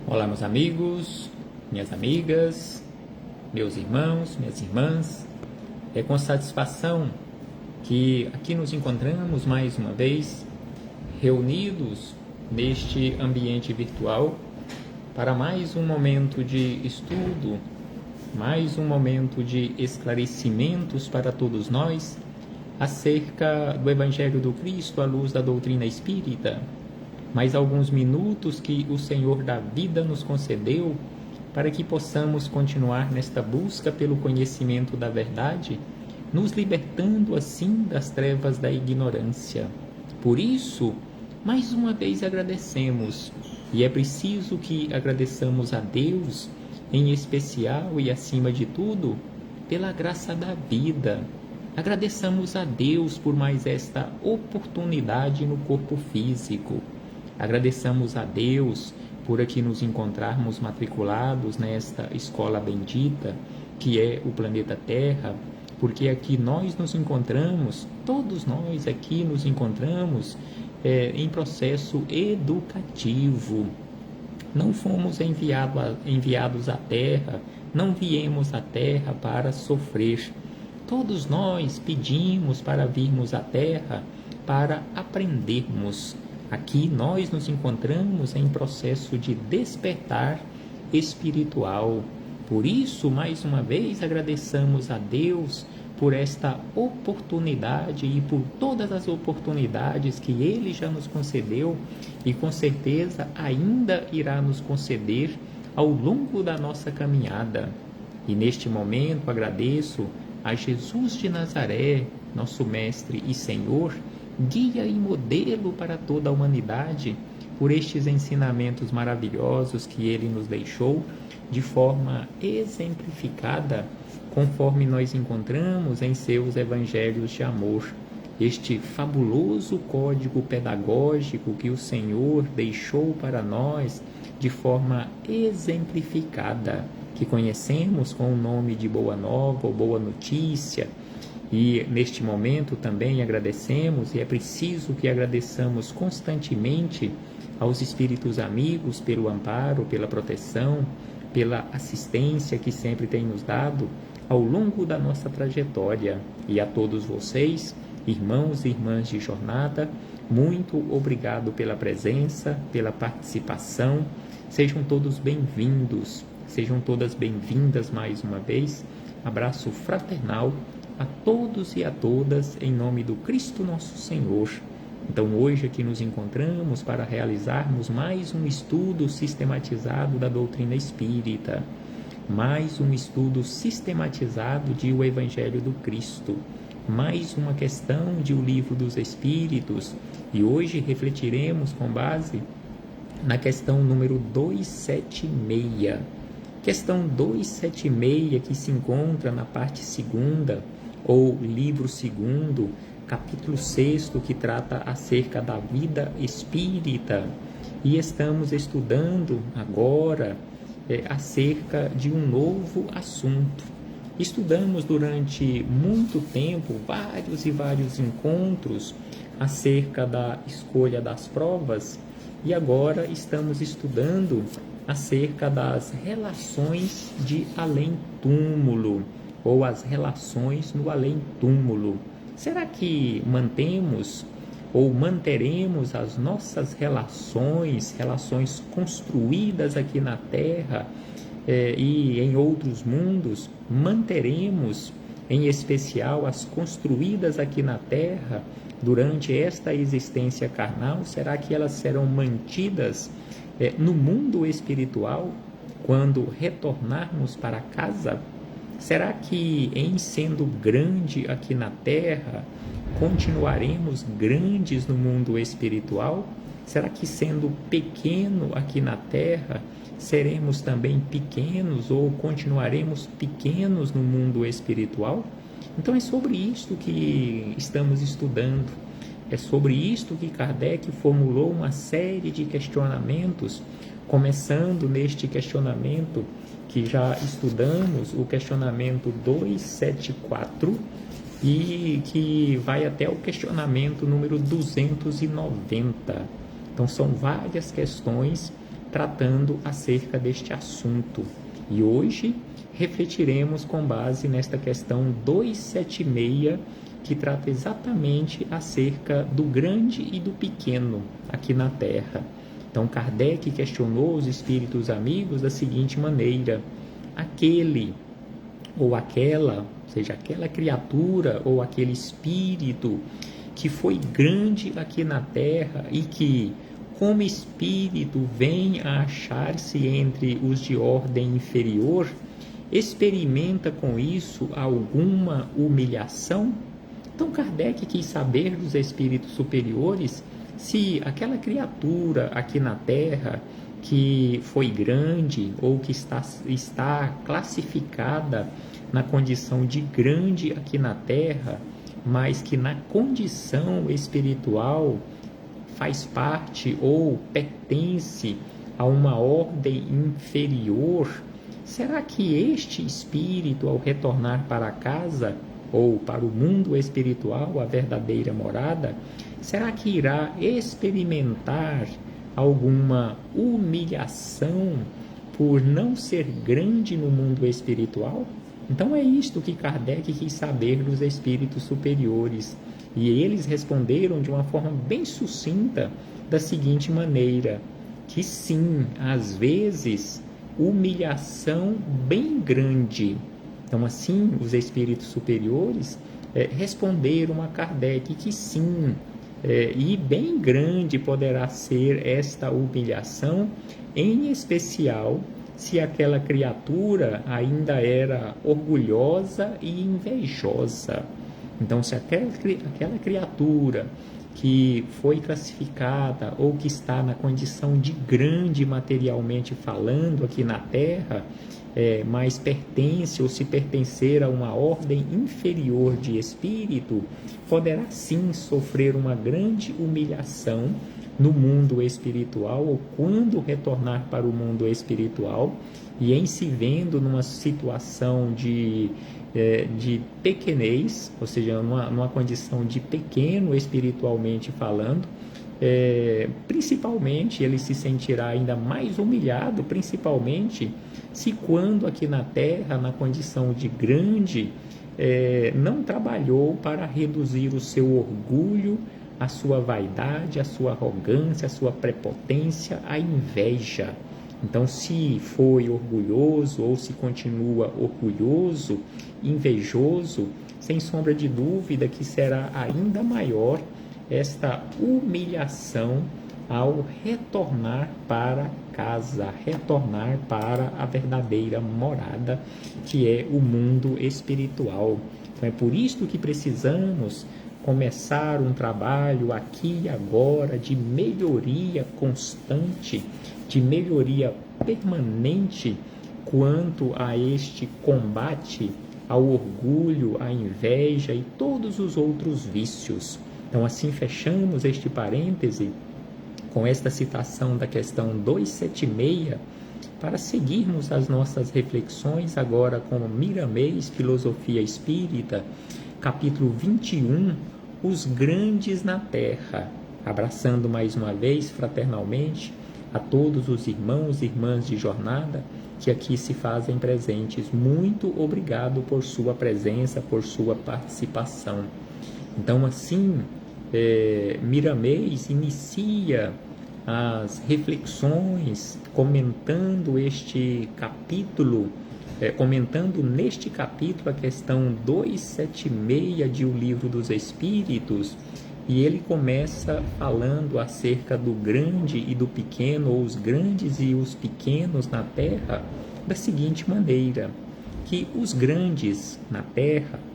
Olá, meus amigos, minhas amigas, meus irmãos, minhas irmãs. É com satisfação que aqui nos encontramos mais uma vez, reunidos neste ambiente virtual, para mais um momento de estudo, mais um momento de esclarecimentos para todos nós acerca do Evangelho do Cristo à luz da doutrina espírita. Mais alguns minutos que o Senhor da vida nos concedeu para que possamos continuar nesta busca pelo conhecimento da verdade, nos libertando assim das trevas da ignorância. Por isso, mais uma vez agradecemos, e é preciso que agradeçamos a Deus, em especial e acima de tudo, pela graça da vida. Agradeçamos a Deus por mais esta oportunidade no corpo físico. Agradeçamos a Deus por aqui nos encontrarmos matriculados nesta escola bendita, que é o planeta Terra, porque aqui nós nos encontramos, todos nós aqui nos encontramos em processo educativo. Não fomos enviados à Terra, não viemos à Terra para sofrer. Todos nós pedimos para virmos à Terra para aprendermos. Aqui nós nos encontramos em processo de despertar espiritual. Por isso, mais uma vez, agradecemos a Deus por esta oportunidade e por todas as oportunidades que Ele já nos concedeu e com certeza ainda irá nos conceder ao longo da nossa caminhada. E neste momento agradeço a Jesus de Nazaré, nosso Mestre e Senhor, guia e modelo para toda a humanidade, por estes ensinamentos maravilhosos que Ele nos deixou de forma exemplificada, conforme nós encontramos em seus evangelhos de amor. Este fabuloso código pedagógico que o Senhor deixou para nós de forma exemplificada, que conhecemos com o nome de Boa Nova ou Boa Notícia. E neste momento também agradecemos, e é preciso que agradeçamos constantemente aos espíritos amigos pelo amparo, pela proteção, pela assistência que sempre tem nos dado ao longo da nossa trajetória. E a todos vocês, irmãos e irmãs de jornada, muito obrigado pela presença, pela participação. Sejam todos bem-vindos, sejam todas bem-vindas mais uma vez. Abraço fraternal a todos e a todas, em nome do Cristo nosso Senhor. Então, hoje aqui nos encontramos para realizarmos mais um estudo sistematizado da doutrina espírita, mais um estudo sistematizado de O Evangelho do Cristo, mais uma questão de O Livro dos Espíritos, e hoje refletiremos com base na questão número 276. Questão 276, que se encontra na parte segunda, ou livro segundo, capítulo 6, que trata acerca da vida espírita. E estamos estudando agora acerca de um novo assunto. Estudamos durante muito tempo, vários e vários encontros, acerca da escolha das provas, e agora estamos estudando acerca das relações de além-túmulo, ou as relações no além-túmulo. Será que mantemos ou manteremos as nossas relações construídas aqui na Terra e em outros mundos? Manteremos, em especial, as construídas aqui na Terra durante esta existência carnal? Será que elas serão mantidas no mundo espiritual quando retornarmos para casa? Será que, em sendo grande aqui na Terra, continuaremos grandes no mundo espiritual? Será que, sendo pequeno aqui na Terra, seremos também pequenos ou continuaremos pequenos no mundo espiritual? Então é sobre isto que estamos estudando. É sobre isto que Kardec formulou uma série de questionamentos, começando neste questionamento que já estudamos, o questionamento 274, e que vai até o questionamento número 290. Então, são várias questões tratando acerca deste assunto. E hoje refletiremos com base nesta questão 276, que trata exatamente acerca do grande e do pequeno aqui na Terra. Então, Kardec questionou os espíritos amigos da seguinte maneira: aquele ou aquela, seja aquela criatura ou aquele espírito que foi grande aqui na Terra e que, como espírito, vem a achar-se entre os de ordem inferior, experimenta com isso alguma humilhação? Então, Kardec quis saber dos espíritos superiores se aquela criatura aqui na Terra que foi grande ou que está classificada na condição de grande aqui na Terra, mas que na condição espiritual faz parte ou pertence a uma ordem inferior, será que este espírito, ao retornar para casa ou para o mundo espiritual, a verdadeira morada, será que irá experimentar alguma humilhação por não ser grande no mundo espiritual? Então é isto que Kardec quis saber dos espíritos superiores. E eles responderam de uma forma bem sucinta, da seguinte maneira: que sim, às vezes, humilhação bem grande. Então, assim, os espíritos superiores responderam a Kardec que sim, e bem grande poderá ser esta humilhação, em especial se aquela criatura ainda era orgulhosa e invejosa. Então, se aquela criatura que foi classificada ou que está na condição de grande materialmente falando aqui na Terra, mas pertence ou se pertencer a uma ordem inferior de espírito, poderá sim sofrer uma grande humilhação no mundo espiritual ou quando retornar para o mundo espiritual, e em se vendo numa situação de pequenez, ou seja, numa condição de pequeno espiritualmente falando, principalmente ele se sentirá ainda mais humilhado, principalmente se quando aqui na Terra, na condição de grande, não trabalhou para reduzir o seu orgulho, a sua vaidade, a sua arrogância, a sua prepotência, a inveja. Então, se foi orgulhoso ou se continua orgulhoso, invejoso, sem sombra de dúvida que será ainda maior esta humilhação ao retornar para casa, retornar para a verdadeira morada, que é o mundo espiritual. Então, é por isso que precisamos começar um trabalho aqui e agora de melhoria constante, de melhoria permanente quanto a este combate ao orgulho, à inveja e todos os outros vícios. Então, assim fechamos este parêntese com esta citação da questão 276, para seguirmos as nossas reflexões agora com Miramês, Filosofia Espírita, capítulo 21, Os Grandes na Terra, abraçando mais uma vez fraternalmente a todos os irmãos e irmãs de jornada que aqui se fazem presentes. Muito obrigado por sua presença, por sua participação. Então, assim, Miramês inicia as reflexões comentando este capítulo, comentando neste capítulo a questão 276 de O Livro dos Espíritos, e ele começa falando acerca do grande e do pequeno, ou os grandes e os pequenos na Terra, da seguinte maneira: que os grandes na Terra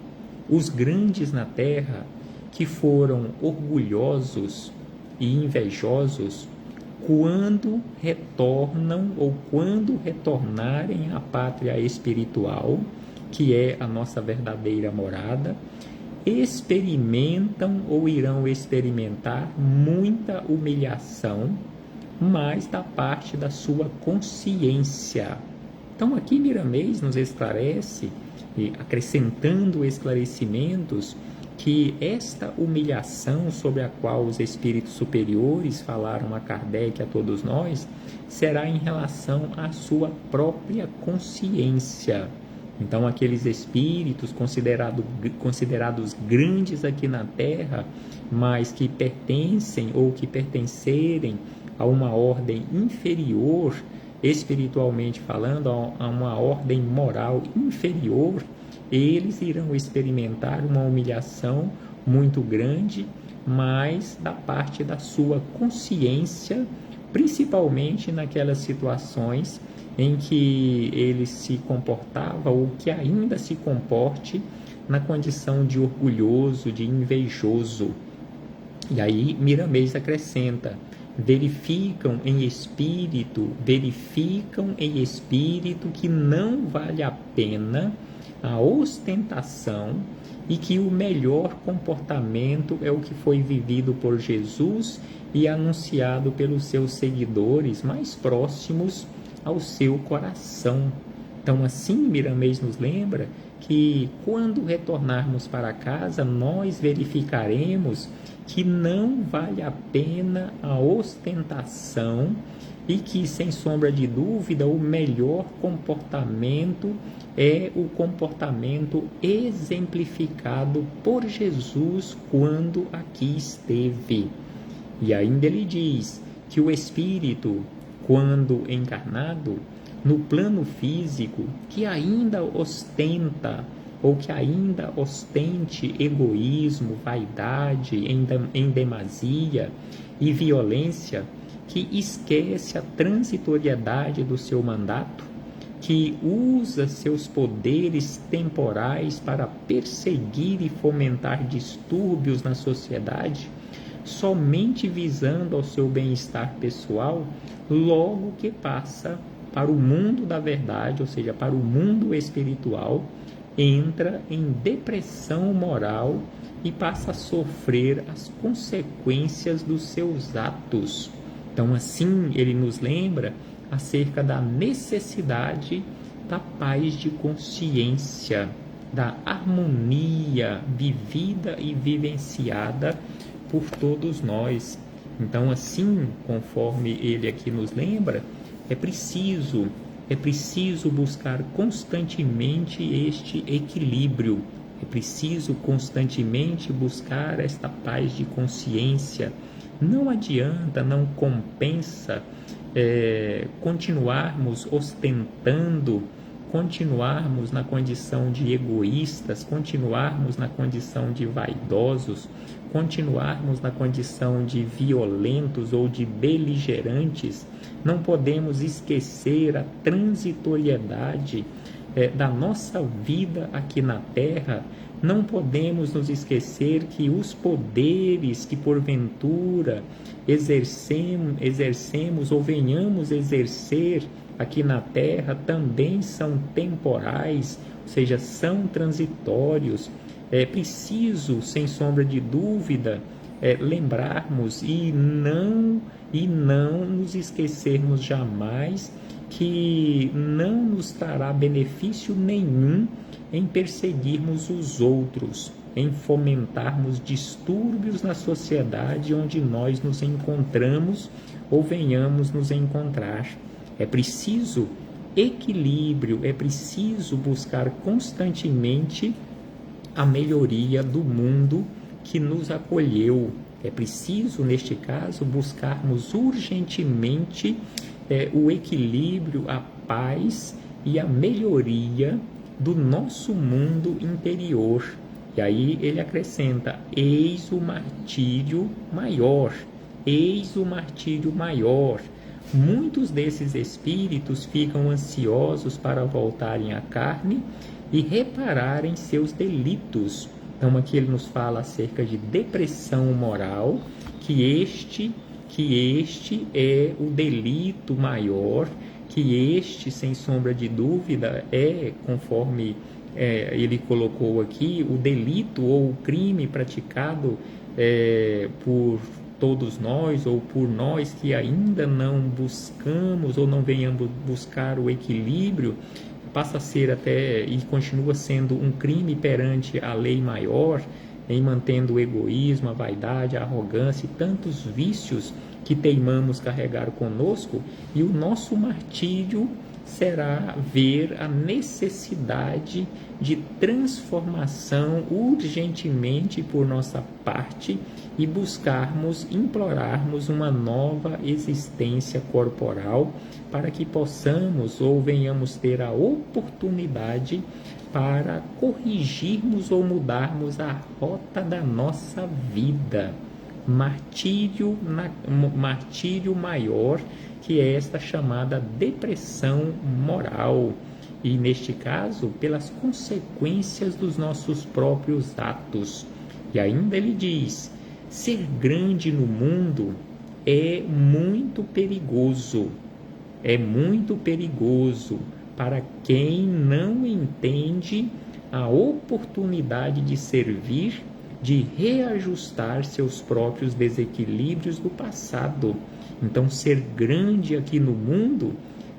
que foram orgulhosos e invejosos, quando retornam ou quando retornarem à pátria espiritual, que é a nossa verdadeira morada, experimentam ou irão experimentar muita humilhação, mas da parte da sua consciência. Então aqui Miramês nos esclarece, acrescentando esclarecimentos, que esta humilhação sobre a qual os espíritos superiores falaram a Kardec e a todos nós, será em relação à sua própria consciência. Então, aqueles espíritos considerados grandes aqui na Terra, mas que pertencem ou que pertencerem a uma ordem inferior, espiritualmente falando, a uma ordem moral inferior, eles irão experimentar uma humilhação muito grande, mas da parte da sua consciência, principalmente naquelas situações em que ele se comportava ou que ainda se comporte na condição de orgulhoso, de invejoso. E aí Miramês acrescenta: verificam em espírito que não vale a pena a ostentação e que o melhor comportamento é o que foi vivido por Jesus e anunciado pelos seus seguidores mais próximos ao seu coração. Então, assim, Miramês nos lembra que quando retornarmos para casa, nós verificaremos que não vale a pena a ostentação e que, sem sombra de dúvida, o melhor comportamento é o comportamento exemplificado por Jesus quando aqui esteve. E ainda ele diz que o espírito, quando encarnado, no plano físico, que ainda ostenta ou que ainda ostente egoísmo, vaidade em demasia e violência, que esquece a transitoriedade do seu mandato, que usa seus poderes temporais para perseguir e fomentar distúrbios na sociedade, somente visando ao seu bem-estar pessoal, logo que passa para o mundo da verdade, ou seja, para o mundo espiritual, entra em depressão moral e passa a sofrer as consequências dos seus atos. Então, assim, ele nos lembra acerca da necessidade da paz de consciência, da harmonia vivida e vivenciada por todos nós. Então, assim, conforme ele aqui nos lembra, é preciso buscar constantemente este equilíbrio, é preciso constantemente buscar esta paz de consciência. Não adianta, não compensa continuarmos ostentando, continuarmos na condição de egoístas, continuarmos na condição de vaidosos, continuarmos na condição de violentos ou de beligerantes. Não podemos esquecer a transitoriedade da nossa vida aqui na Terra. Não podemos nos esquecer que os poderes que porventura exercemos ou venhamos exercer aqui na Terra também são temporais, ou seja, são transitórios. É preciso, sem sombra de dúvida, lembrarmos e não nos esquecermos jamais que não nos trará benefício nenhum em perseguirmos os outros, em fomentarmos distúrbios na sociedade onde nós nos encontramos ou venhamos nos encontrar. É preciso equilíbrio, é preciso buscar constantemente a melhoria do mundo que nos acolheu. É preciso, neste caso, buscarmos urgentemente o equilíbrio, a paz e a melhoria do nosso mundo interior. E aí ele acrescenta: eis o martírio maior, eis o martírio maior. Muitos desses espíritos ficam ansiosos para voltarem à carne e repararem seus delitos. Então aqui ele nos fala acerca de depressão moral, que este é o delito maior, que este, sem sombra de dúvida, conforme ele colocou aqui, o delito ou o crime praticado por todos nós ou por nós que ainda não buscamos ou não venhamos buscar o equilíbrio, passa a ser até e continua sendo um crime perante a lei maior, em mantendo o egoísmo, a vaidade, a arrogância e tantos vícios que teimamos carregar conosco, e o nosso martírio será ver a necessidade de transformação urgentemente por nossa parte e buscarmos, implorarmos uma nova existência corporal para que possamos ou venhamos ter a oportunidade para corrigirmos ou mudarmos a rota da nossa vida. Martírio maior, que é esta chamada depressão moral, e neste caso pelas consequências dos nossos próprios atos. E ainda ele diz: ser grande no mundo é muito perigoso para quem não entende a oportunidade de servir, de reajustar seus próprios desequilíbrios do passado. Então, ser grande aqui no mundo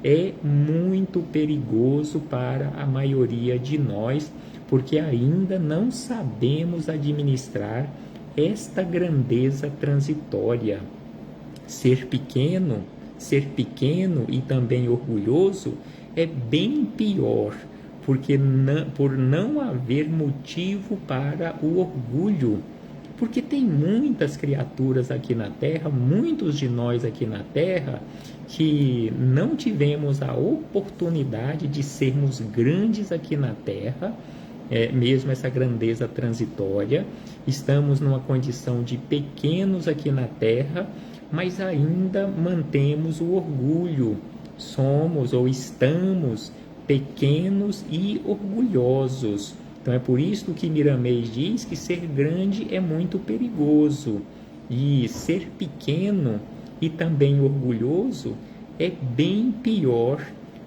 é muito perigoso para a maioria de nós, porque ainda não sabemos administrar esta grandeza transitória. Ser pequeno e também orgulhoso é bem pior, porque por não haver motivo para o orgulho. Porque tem muitas criaturas aqui na Terra, muitos de nós aqui na Terra, que não tivemos a oportunidade de sermos grandes aqui na Terra, mesmo essa grandeza transitória. Estamos numa condição de pequenos aqui na Terra, mas ainda mantemos o orgulho. Somos ou estamos pequenos e orgulhosos. Então é por isso que Miramês diz que ser grande é muito perigoso, e ser pequeno e também orgulhoso é bem pior,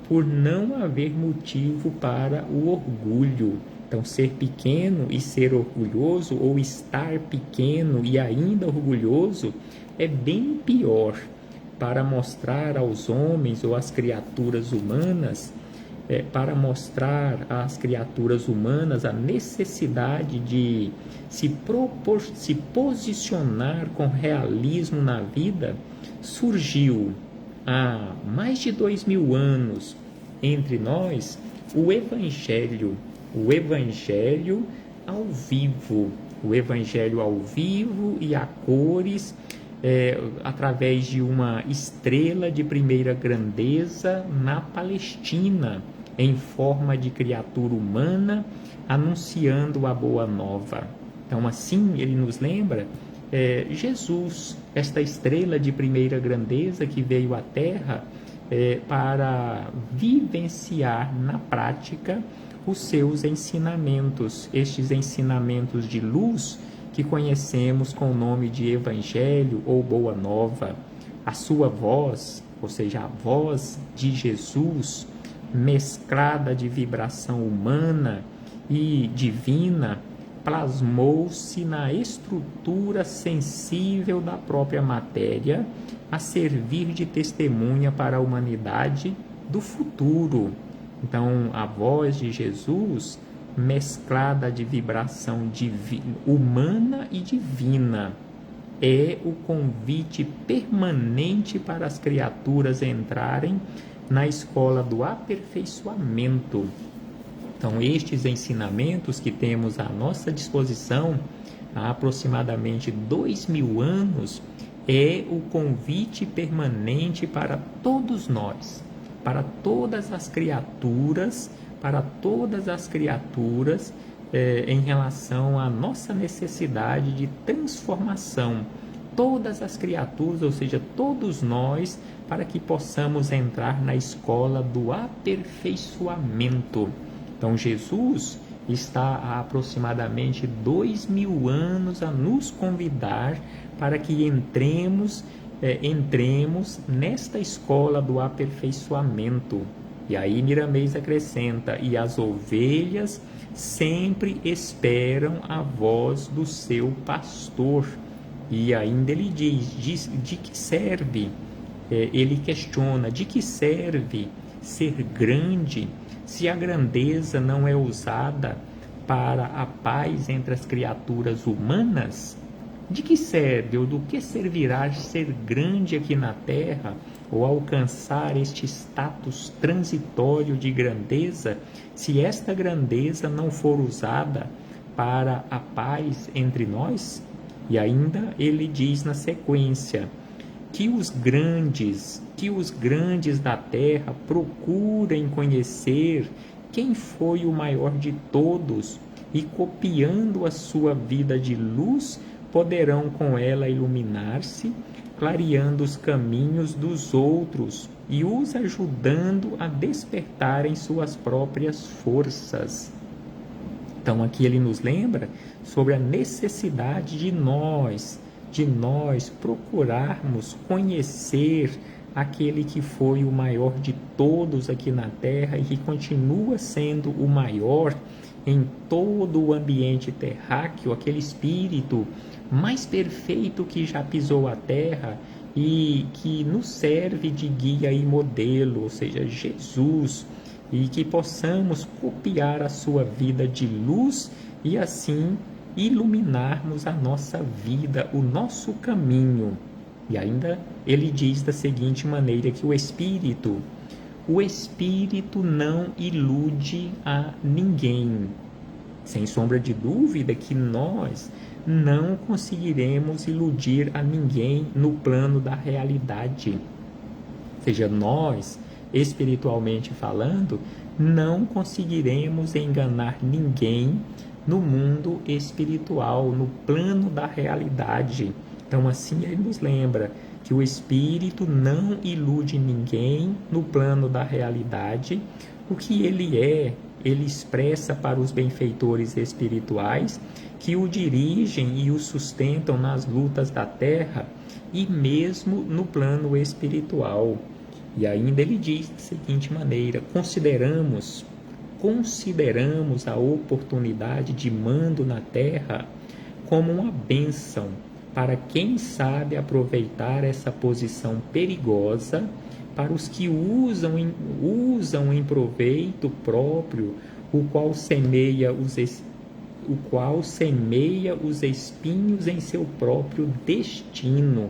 por não haver motivo para o orgulho. Então, ser pequeno e ser orgulhoso, ou estar pequeno e ainda orgulhoso, é bem pior, para mostrar aos homens ou às criaturas humanas, a necessidade de se posicionar com realismo na vida. Surgiu há mais de 2000 anos entre nós o Evangelho ao vivo, e a cores, através de uma estrela de primeira grandeza na Palestina, em forma de criatura humana, anunciando a boa nova. Então, assim, ele nos lembra Jesus, esta estrela de primeira grandeza que veio à Terra para vivenciar na prática os seus ensinamentos, estes ensinamentos de luz que conhecemos com o nome de Evangelho ou Boa Nova. A sua voz, ou seja, a voz de Jesus, mesclada de vibração humana e divina, plasmou-se na estrutura sensível da própria matéria, a servir de testemunha para a humanidade do futuro. Então, a voz de Jesus, mesclada de vibração humana e divina, é o convite permanente para as criaturas entrarem na escola do aperfeiçoamento. Então, estes ensinamentos que temos à nossa disposição há aproximadamente 2000 anos é o convite permanente para todos nós, para todas as criaturas, em relação à nossa necessidade de transformação. Todas as criaturas, ou seja, todos nós, para que possamos entrar na escola do aperfeiçoamento. Então, Jesus está há aproximadamente 2000 anos a nos convidar para que entremos nesta escola do aperfeiçoamento. E aí Miramês acrescenta: e as ovelhas sempre esperam a voz do seu pastor. E ainda ele diz de que serve, ele questiona, de que serve ser grande se a grandeza não é usada para a paz entre as criaturas humanas? De que serve ou do que servirá ser grande aqui na Terra ou alcançar este status transitório de grandeza, se esta grandeza não for usada para a paz entre nós? E ainda ele diz na sequência que os grandes da Terra procurem conhecer quem foi o maior de todos e, copiando a sua vida de luz, poderão com ela iluminar-se, clareando os caminhos dos outros e os ajudando a despertarem suas próprias forças. Então aqui ele nos lembra sobre a necessidade de nós procurarmos conhecer aquele que foi o maior de todos aqui na Terra e que continua sendo o maior em todo o ambiente terráqueo, aquele espírito mais perfeito que já pisou a Terra e que nos serve de guia e modelo, ou seja, Jesus, e que possamos copiar a sua vida de luz e assim iluminarmos a nossa vida, o nosso caminho. E ainda ele diz da seguinte maneira que o Espírito não ilude a ninguém. Sem sombra de dúvida que nós não conseguiremos iludir a ninguém no plano da realidade. Ou seja, nós, espiritualmente falando, não conseguiremos enganar ninguém no mundo espiritual, no plano da realidade. Então, assim, ele nos lembra que o Espírito não ilude ninguém no plano da realidade. O que ele expressa para os benfeitores espirituais que o dirigem e o sustentam nas lutas da terra e mesmo no plano espiritual. E ainda ele diz da seguinte maneira: consideramos a oportunidade de mando na terra como uma bênção para quem sabe aproveitar essa posição perigosa, para os que usam em proveito próprio, o qual semeia os espinhos em seu próprio destino.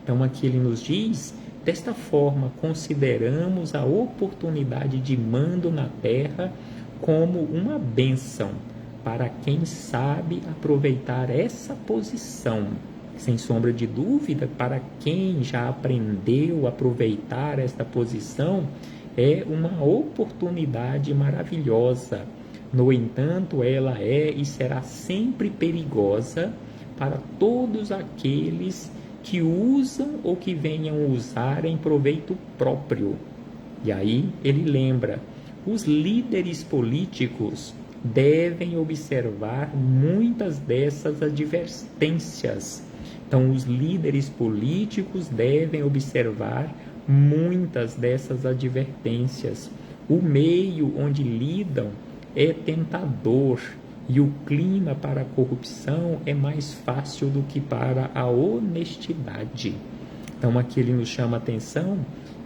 Então aqui ele nos diz: desta forma, consideramos a oportunidade de mando na terra como uma bênção para quem sabe aproveitar essa posição. Sem sombra de dúvida, para quem já aprendeu a aproveitar esta posição, é uma oportunidade maravilhosa. No entanto, ela é e será sempre perigosa para todos aqueles que usam ou que venham usar em proveito próprio. E aí ele lembra: os líderes políticos devem observar muitas dessas advertências. Então, os líderes políticos devem observar muitas dessas advertências. O meio onde lidam é tentador e o clima para a corrupção é mais fácil do que para a honestidade. Então, aqui ele nos chama a atenção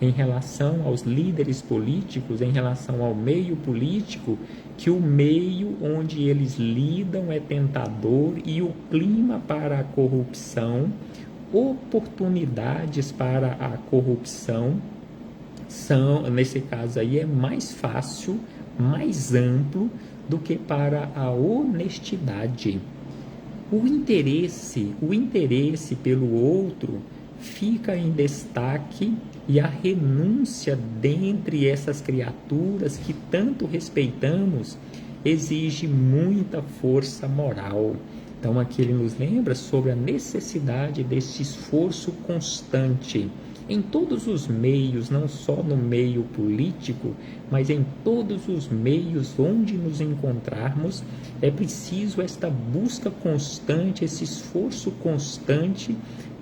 em relação aos líderes políticos, em relação ao meio político, que o meio onde eles lidam é tentador e o clima para a corrupção, oportunidades para a corrupção são, nesse caso aí, é mais fácil, mais amplo do que para a honestidade. O interesse pelo outro fica em destaque e a renúncia dentre essas criaturas que tanto respeitamos exige muita força moral. Então aqui ele nos lembra sobre a necessidade desse esforço constante em todos os meios, não só no meio político, mas em todos os meios onde nos encontrarmos, é preciso esta busca constante, esse esforço constante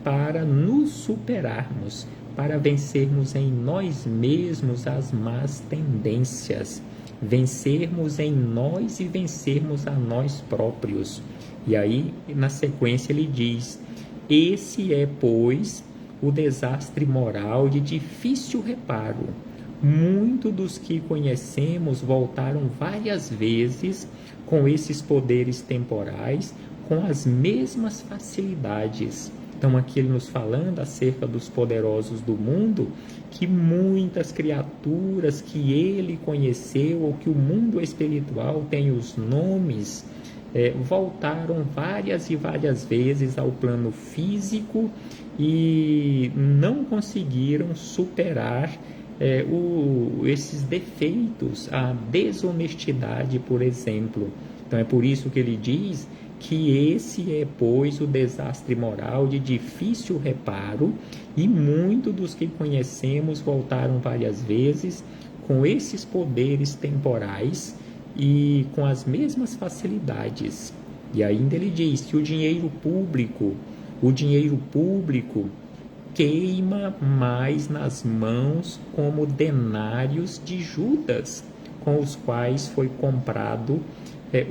para nos superarmos, para vencermos em nós mesmos as más tendências, vencermos em nós e vencermos a nós próprios. E aí, na sequência, ele diz: esse é, pois, o desastre moral de difícil reparo, muitos dos que conhecemos voltaram várias vezes com esses poderes temporais, com as mesmas facilidades. Então, aqui ele nos falando acerca dos poderosos do mundo, que muitas criaturas que ele conheceu, ou que o mundo espiritual tem os nomes, voltaram várias e várias vezes ao plano físico e não conseguiram superar esses defeitos, a desonestidade, por exemplo. Então é por isso que ele diz que esse é, pois, o desastre moral de difícil reparo, e muitos dos que conhecemos voltaram várias vezes com esses poderes temporais e com as mesmas facilidades. E ainda ele diz que o dinheiro público queima mais nas mãos como denários de Judas, com os quais foi comprado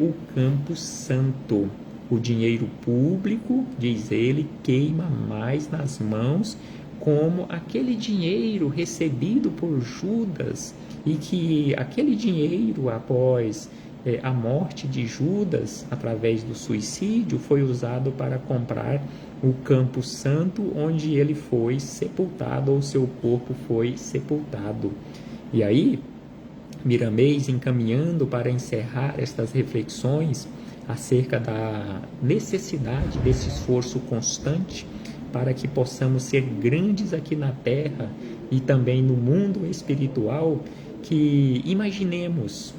o Campo Santo. O dinheiro público, diz ele, queima mais nas mãos como aquele dinheiro recebido por Judas, e que aquele dinheiro, após a morte de Judas, através do suicídio, foi usado para comprar o Campo Santo, onde ele foi sepultado, ou seu corpo foi sepultado. E aí, Miramês, encaminhando para encerrar estas reflexões acerca da necessidade desse esforço constante para que possamos ser grandes aqui na Terra e também no mundo espiritual, que imaginemos,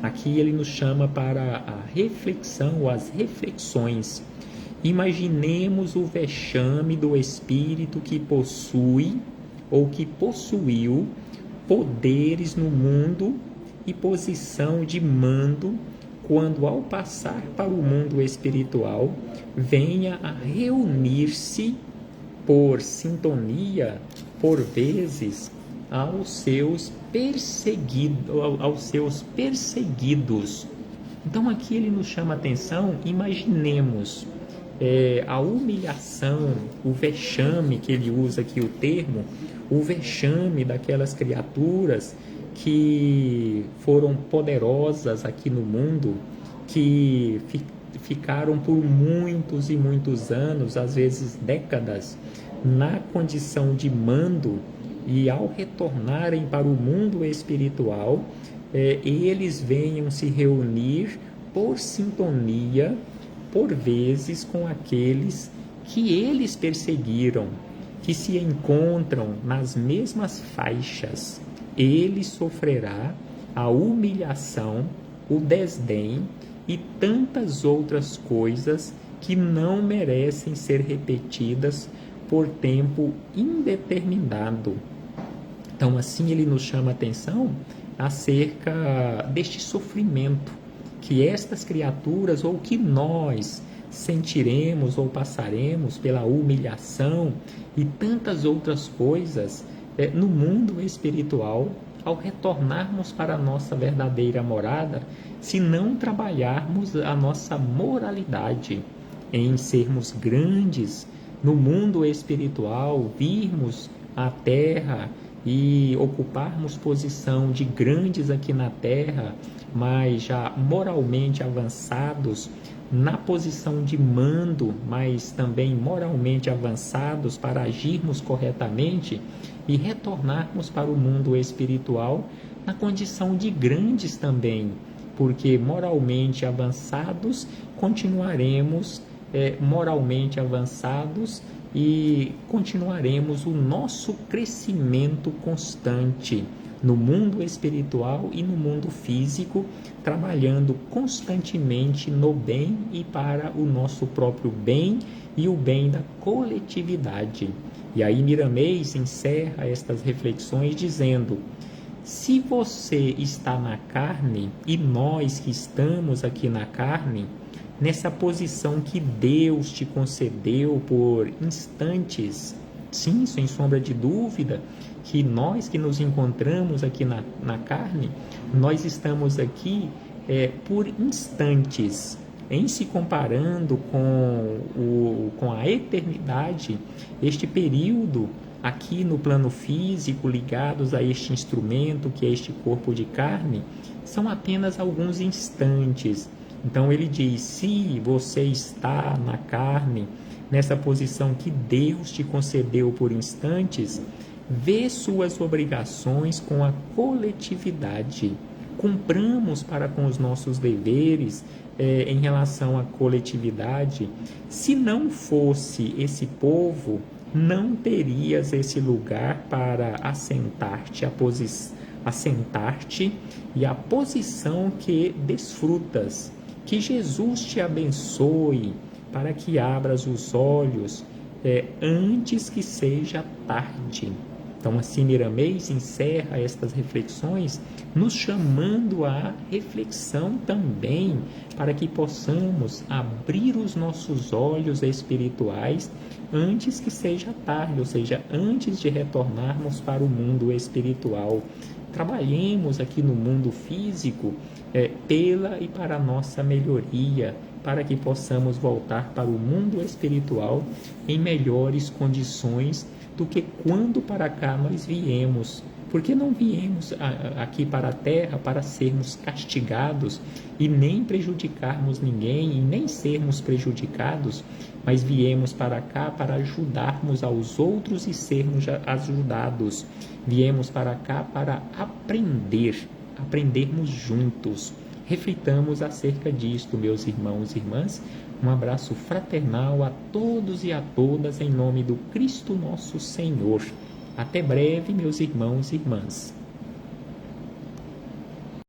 aqui ele nos chama para a reflexão, ou as reflexões. Imaginemos o vexame do espírito que possui ou que possuiu poderes no mundo e posição de mando, quando ao passar para o mundo espiritual venha a reunir-se por sintonia, por vezes, aos seus perseguidos. Então aqui ele nos chama a atenção, imaginemos a humilhação, o vexame, que ele usa aqui o termo, o vexame daquelas criaturas que foram poderosas aqui no mundo, que ficaram por muitos e muitos anos, às vezes décadas, na condição de mando, e ao retornarem para o mundo espiritual, eles venham se reunir por sintonia, por vezes, com aqueles que eles perseguiram, que se encontram nas mesmas faixas. Ele sofrerá a humilhação, o desdém e tantas outras coisas que não merecem ser repetidas por tempo indeterminado. Então, assim, ele nos chama a atenção acerca deste sofrimento que estas criaturas, ou que nós, sentiremos ou passaremos pela humilhação e tantas outras coisas no mundo espiritual, ao retornarmos para a nossa verdadeira morada, se não trabalharmos a nossa moralidade em sermos grandes no mundo espiritual, virmos à Terra e ocuparmos posição de grandes aqui na Terra, mas já moralmente avançados na posição de mando, mas também moralmente avançados para agirmos corretamente, e retornarmos para o mundo espiritual na condição de grandes também, porque moralmente avançados continuaremos moralmente avançados e continuaremos o nosso crescimento constante no mundo espiritual e no mundo físico, trabalhando constantemente no bem e para o nosso próprio bem e o bem da coletividade. E aí Miramês encerra estas reflexões dizendo: se você está na carne, e nós que estamos aqui na carne, nessa posição que Deus te concedeu por instantes, sim, sem sombra de dúvida, que nós que nos encontramos aqui na carne, nós estamos aqui por instantes, em se comparando com a eternidade, este período aqui no plano físico, ligados a este instrumento que é este corpo de carne, são apenas alguns instantes. Então ele diz: se você está na carne, nessa posição que Deus te concedeu por instantes, vê suas obrigações com a coletividade. Cumpramos para com os nossos deveres em relação à coletividade. Se não fosse esse povo, não terias esse lugar para assentar-te e a posição que desfrutas. Que Jesus te abençoe, para que abras os olhos antes que seja tarde. Então, assim, Miramês encerra estas reflexões nos chamando à reflexão também, para que possamos abrir os nossos olhos espirituais antes que seja tarde, ou seja, antes de retornarmos para o mundo espiritual. Trabalhemos aqui no mundo físico pela e para a nossa melhoria, para que possamos voltar para o mundo espiritual em melhores condições do que quando para cá nós viemos. Porque não viemos aqui para a terra para sermos castigados e nem prejudicarmos ninguém e nem sermos prejudicados, mas viemos para cá para ajudarmos aos outros e sermos ajudados. Viemos para cá para aprendermos juntos. Reflitamos acerca disto, meus irmãos e irmãs. Um abraço fraternal a todos e a todas em nome do Cristo nosso Senhor. Até breve, meus irmãos e irmãs.